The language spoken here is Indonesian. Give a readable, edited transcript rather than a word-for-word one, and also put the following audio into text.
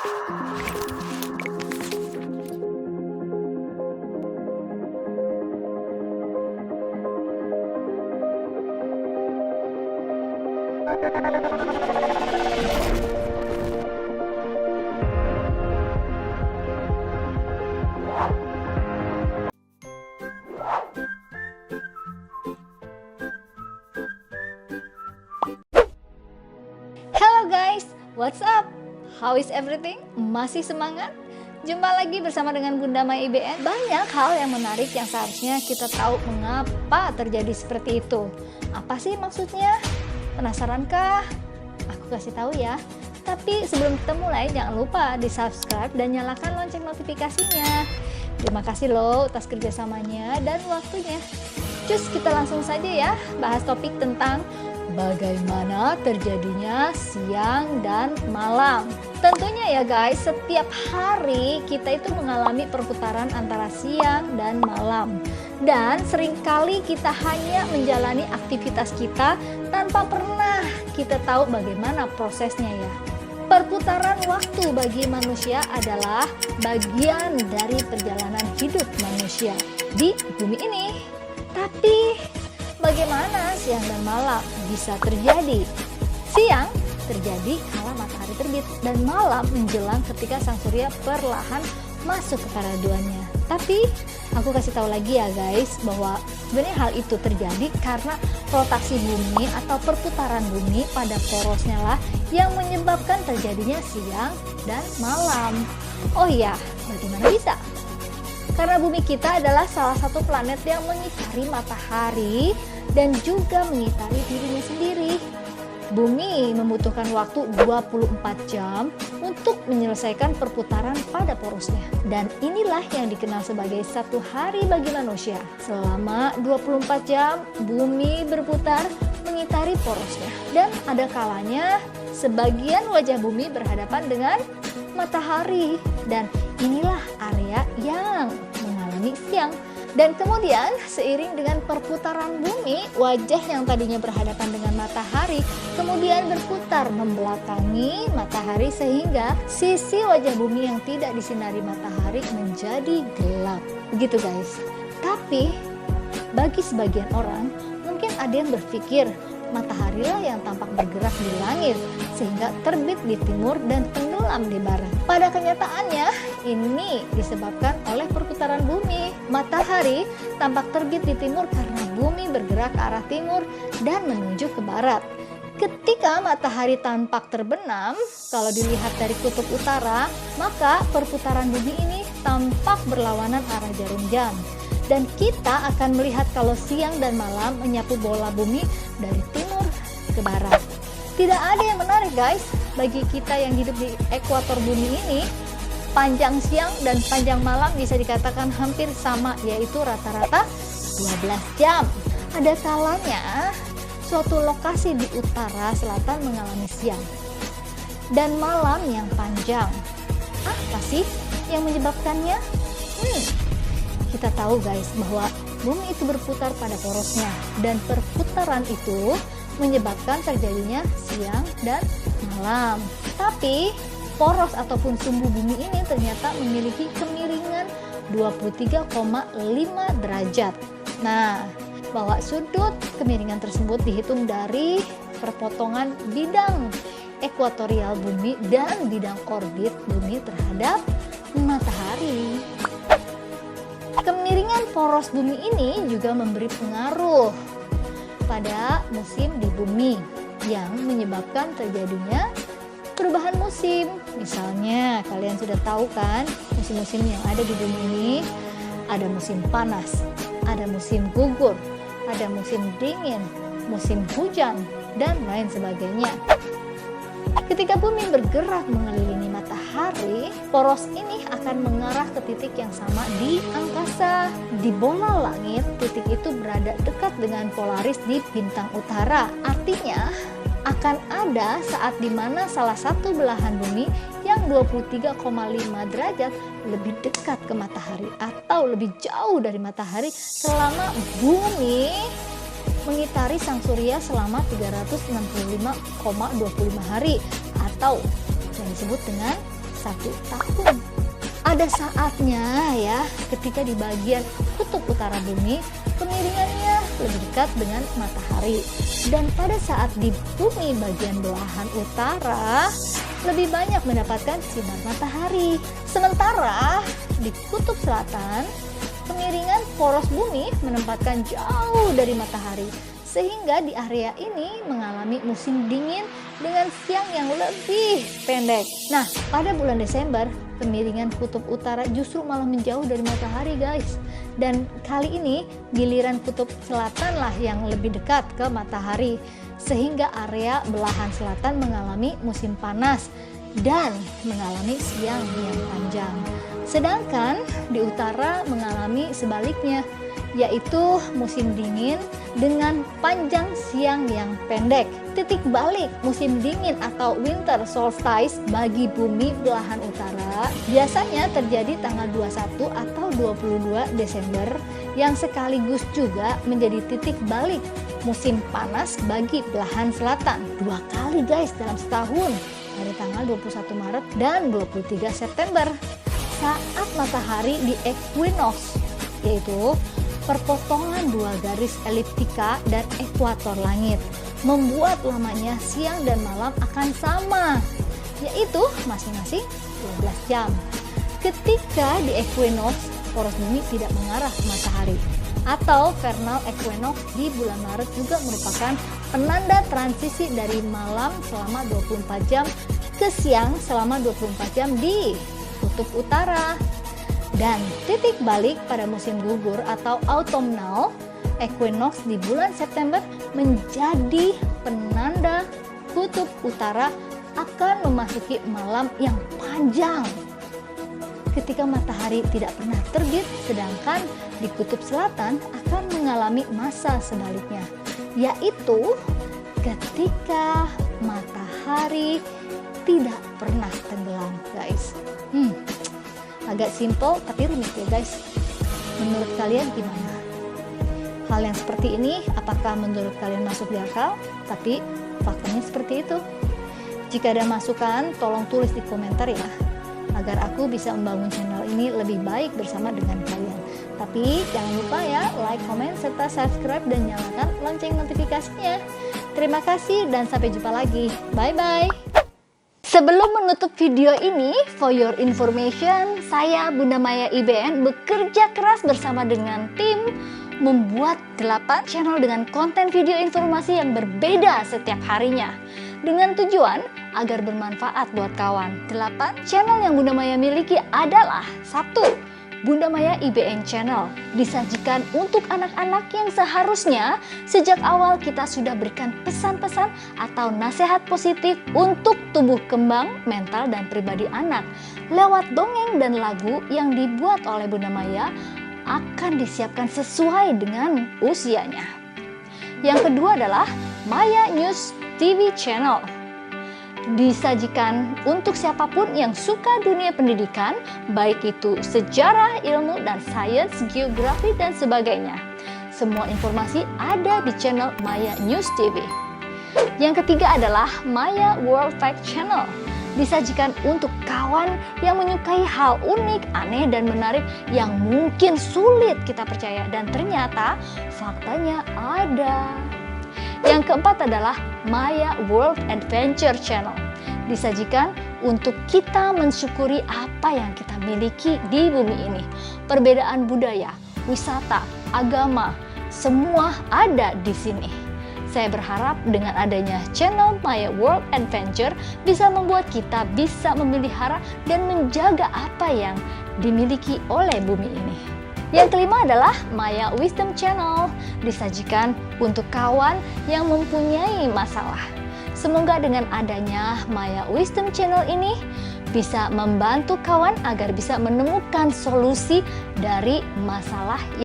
Hello guys, what's up? How is everything? Masih semangat? Jumpa lagi bersama dengan Bunda Mai IBN. Banyak hal yang menarik yang seharusnya kita tahu mengapa terjadi seperti itu. Apa sih maksudnya? Penasarankah? Aku kasih tahu ya. Tapi sebelum kita mulai, jangan lupa di subscribe dan nyalakan lonceng notifikasinya. Terima kasih loh atas kerjasamanya dan waktunya. Cus, kita langsung saja ya bahas topik tentang bagaimana terjadinya siang dan malam. Tentunya ya guys, setiap hari kita itu mengalami perputaran antara siang dan malam. Dan seringkali kita hanya menjalani aktivitas kita tanpa pernah kita tahu bagaimana prosesnya ya. Perputaran waktu bagi manusia adalah bagian dari perjalanan hidup manusia di bumi ini. Tapi bagaimana siang dan malam bisa terjadi? Siang terjadi kala matahari terbit dan malam menjelang ketika sang surya perlahan masuk ke karaduannya. Tapi aku kasih tahu lagi ya guys, bahwa sebenarnya hal itu terjadi karena rotasi bumi atau perputaran bumi pada porosnya lah yang menyebabkan terjadinya siang dan malam. Oh iya, bagaimana bisa? Karena bumi kita adalah salah satu planet yang mengitari matahari dan juga mengitari dirinya sendiri. Bumi membutuhkan waktu 24 jam untuk menyelesaikan perputaran pada porosnya. Dan inilah yang dikenal sebagai satu hari bagi manusia. Selama 24 jam, bumi berputar mengitari porosnya. Dan ada kalanya sebagian wajah bumi berhadapan dengan matahari. Dan inilah area yang mengalami siang. Dan kemudian seiring dengan perputaran bumi, wajah yang tadinya berhadapan dengan matahari kemudian berputar membelakangi matahari sehingga sisi wajah bumi yang tidak disinari matahari menjadi gelap. Begitu guys. Tapi bagi sebagian orang mungkin ada yang berpikir mataharilah yang tampak bergerak di langit sehingga terbit di timur dan tenggelam di barat. Pada kenyataannya ini disebabkan oleh perputaran bumi. Matahari tampak terbit di timur karena bumi bergerak ke arah timur dan menuju ke barat. Ketika matahari tampak terbenam, kalau dilihat dari kutub utara, maka perputaran bumi ini tampak berlawanan arah jarum jam. Dan kita akan melihat kalau siang dan malam menyapu bola bumi dari timur ke barat. Tidak ada yang menarik guys, bagi kita yang hidup di ekuator bumi ini, panjang siang dan panjang malam bisa dikatakan hampir sama, yaitu rata-rata 12 jam. Ada kalanya suatu lokasi di utara selatan mengalami siang dan malam yang panjang. Apa sih yang menyebabkannya? Kita tahu guys bahwa bumi itu berputar pada porosnya dan perputaran itu menyebabkan terjadinya siang dan malam. Tapi poros ataupun sumbu bumi ini ternyata memiliki kemiringan 23,5 derajat. Nah, bahwa sudut kemiringan tersebut dihitung dari perpotongan bidang ekuatorial bumi dan bidang orbit bumi terhadap matahari. Kemiringan poros bumi ini juga memberi pengaruh pada musim di bumi yang menyebabkan terjadinya perubahan musim. Misalnya kalian sudah tahu kan musim-musim yang ada di bumi ini, ada musim panas, ada musim gugur, ada musim dingin, musim hujan, dan lain sebagainya. Ketika bumi bergerak mengelilingi matahari, poros ini akan mengarah ke titik yang sama di angkasa. Di bola langit, titik itu berada dekat dengan polaris di bintang utara. Artinya, akan ada saat di mana salah satu belahan bumi yang 23,5 derajat lebih dekat ke matahari atau lebih jauh dari matahari selama bumi mengitari sang surya selama 365,25 hari atau yang disebut dengan tahun. Ada saatnya ya, ketika di bagian kutub utara bumi, kemiringannya lebih dekat dengan matahari. Dan pada saat di bumi bagian belahan utara, lebih banyak mendapatkan sinar matahari. Sementara di kutub selatan, kemiringan poros bumi menempatkan jauh dari matahari. Sehingga di area ini mengalami musim dingin dengan siang yang lebih pendek. Nah, pada bulan Desember, kemiringan kutub utara justru malah menjauh dari matahari, guys. Dan kali ini giliran kutub selatan lah yang lebih dekat ke matahari. Sehingga area belahan selatan mengalami musim panas dan mengalami siang yang panjang. Sedangkan di utara mengalami sebaliknya, yaitu musim dingin dengan panjang siang yang pendek. Titik balik musim dingin atau winter solstice bagi bumi belahan utara biasanya terjadi tanggal 21 atau 22 Desember yang sekaligus juga menjadi titik balik musim panas bagi belahan selatan. 2 kali guys dalam setahun, dari tanggal 21 Maret dan 23 September saat matahari di equinox, yaitu perpotongan 2 garis eliptika dan ekuator langit, membuat lamanya siang dan malam akan sama, yaitu masing-masing 12 jam. Ketika di equinox, poros bumi tidak mengarah ke matahari, atau vernal equinox di bulan Maret juga merupakan penanda transisi dari malam selama 24 jam ke siang selama 24 jam di kutub utara. Dan titik balik pada musim gugur atau autumnal equinox di bulan September menjadi penanda kutub utara akan memasuki malam yang panjang ketika matahari tidak pernah terbit, sedangkan di kutub selatan akan mengalami masa sebaliknya, yaitu ketika matahari tidak pernah tenggelam, guys. Agak simple tapi rumit ya guys. Menurut kalian gimana? Hal yang seperti ini apakah menurut kalian masuk di akal? Tapi faktanya seperti itu. Jika ada masukan, tolong tulis di komentar ya, agar aku bisa membangun channel ini lebih baik bersama dengan kalian. Tapi jangan lupa ya, like, comment, serta subscribe dan nyalakan lonceng notifikasinya. Terima kasih dan sampai jumpa lagi. Bye-bye. Sebelum menutup video ini, for your information, saya Bunda Maya IBN bekerja keras bersama dengan tim membuat 8 channel dengan konten video informasi yang berbeda setiap harinya. Dengan tujuan agar bermanfaat buat kawan. 8 channel yang Bunda Maya miliki adalah 1. Bunda Maya IBN Channel disajikan untuk anak-anak yang seharusnya sejak awal kita sudah berikan pesan-pesan atau nasihat positif untuk tumbuh kembang mental dan pribadi anak. Lewat dongeng dan lagu yang dibuat oleh Bunda Maya akan disiapkan sesuai dengan usianya. Yang kedua adalah Maya News TV Channel. Disajikan untuk siapapun yang suka dunia pendidikan, baik itu sejarah, ilmu, dan sains, geografi, dan sebagainya. Semua informasi ada di channel Maya News TV. Yang ketiga adalah Maya World Fact Channel. Disajikan untuk kawan yang menyukai hal unik, aneh, dan menarik yang mungkin sulit kita percaya, dan ternyata faktanya ada. Yang keempat adalah Maya World Adventure Channel. Disajikan untuk kita mensyukuri apa yang kita miliki di bumi ini. Perbedaan budaya, wisata, agama, semua ada di sini. Saya berharap dengan adanya channel Maya World Adventure bisa membuat kita bisa memelihara dan menjaga apa yang dimiliki oleh bumi ini. Yang kelima adalah Maya Wisdom Channel, disajikan untuk kawan yang mempunyai masalah. Semoga dengan adanya Maya Wisdom Channel ini bisa membantu kawan agar bisa menemukan solusi dari masalah